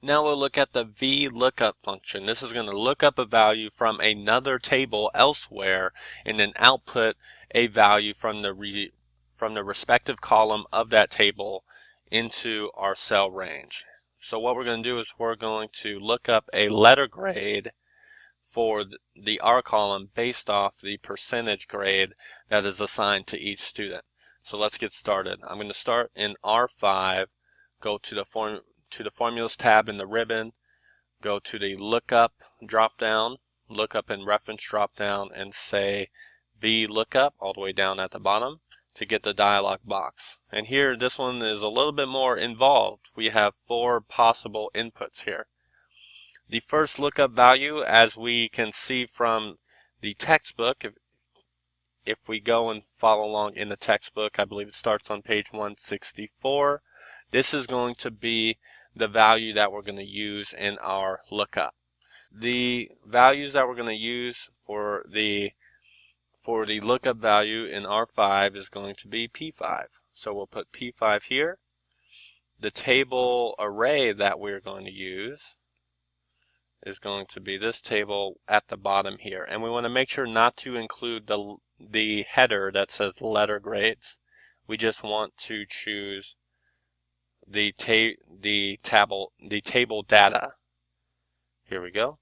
Now we'll look at the VLOOKUP function. This is going to look up a value from another table elsewhere and then output a value from the respective column of that table into our cell range. So what we're going to do is we're going to look up a letter grade for the R column based off the percentage grade that is assigned to each student. So let's get started. I'm going to start in R5, go to the Formulas tab in the ribbon, go to the Lookup drop-down, Lookup and Reference drop-down, and say VLOOKUP all the way down at the bottom to get the dialog box. And here, this one is a little bit more involved. We have 4 possible inputs here. The first lookup value, as we can see from the textbook, if we go and follow along in the textbook, I believe it starts on page 164, this is going to be the value that we're going to use in our lookup. The values that we're going to use for the lookup value in R5 is going to be P5. So we'll put P5 here. The table array that we're going to use is going to be this table at the bottom here. And we want to make sure not to include the header that says letter grades. We just want to choose the table data. Here we go.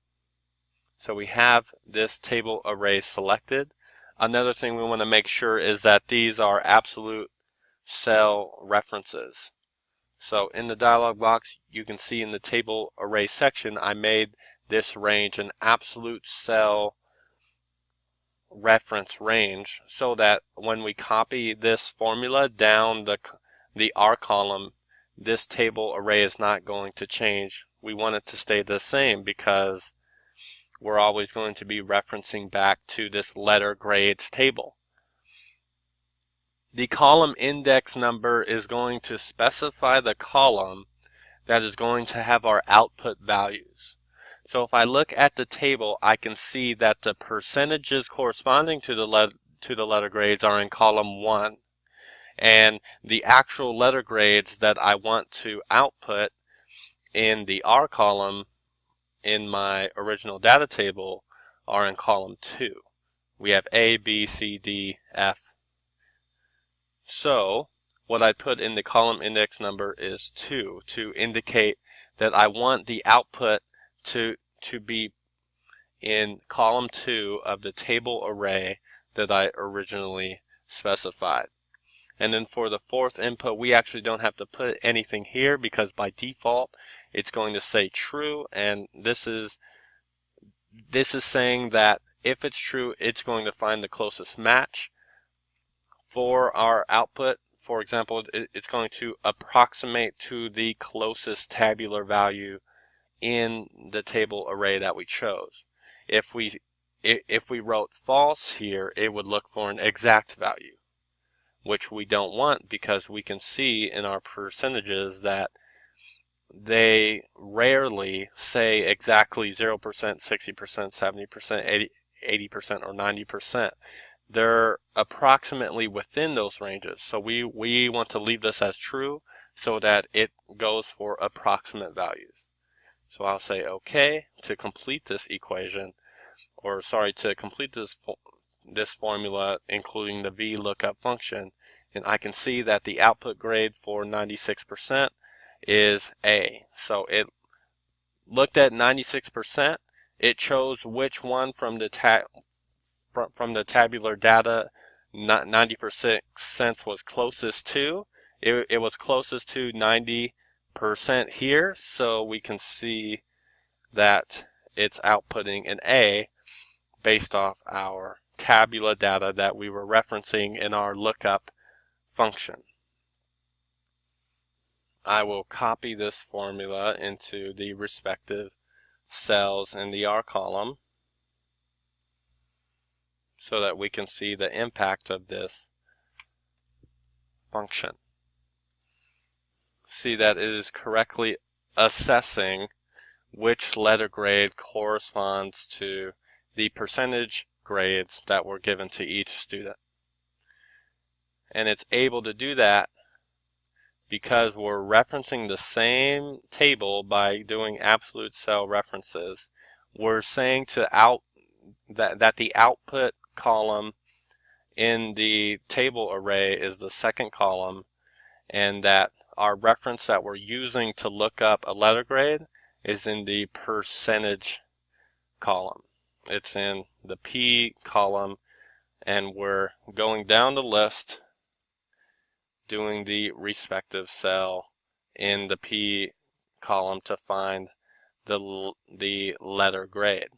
So we have this table array selected. Another thing we want to make sure is that these are absolute cell references. So in the dialog box, you can see in the table array section, I made this range an absolute cell reference range so that when we copy this formula down the R column, this table array is not going to change. We want it to stay the same because we're always going to be referencing back to this letter grades table. The column index number is going to specify the column that is going to have our output values. So if I look at the table, I can see that the percentages corresponding to the letter grades are in column 1. And the actual letter grades that I want to output in the R column in my original data table are in column 2. We have A, B, C, D, F. So what I put in the column index number is 2 to indicate that I want the output to be in column 2 of the table array that I originally specified. And then for the 4th input, we actually don't have to put anything here because by default it's going to say true, and this is saying that if it's true, it's going to find the closest match. For our output, for example, it's going to approximate to the closest tabular value in the table array that we chose. If we wrote false here, it would look for an exact value, which we don't want because we can see in our percentages that they rarely say exactly 0%, 60%, 70%, 80%, or 90%. They're approximately within those ranges. So we want to leave this as true so that it goes for approximate values. So I'll say OK to complete this equation, or sorry, to complete this formula, including the VLOOKUP function, and I can see that the output grade for 96% is A. So it looked at 96%. It chose which one from the tabular data 90% was closest to. It was closest to 90% here, so we can see that it's outputting an A based off our tabular data that we were referencing in our lookup function. I will copy this formula into the respective cells in the R column so that we can see the impact of this function. See that it is correctly assessing which letter grade corresponds to the percentage grades that were given to each student. And it's able to do that because we're referencing the same table by doing absolute cell references, we're saying that the output column in the table array is the second column, and that our reference that we're using to look up a letter grade is in the percentage column. It's in the P column, and we're going down the list doing the respective cell in the P column to find the letter grade.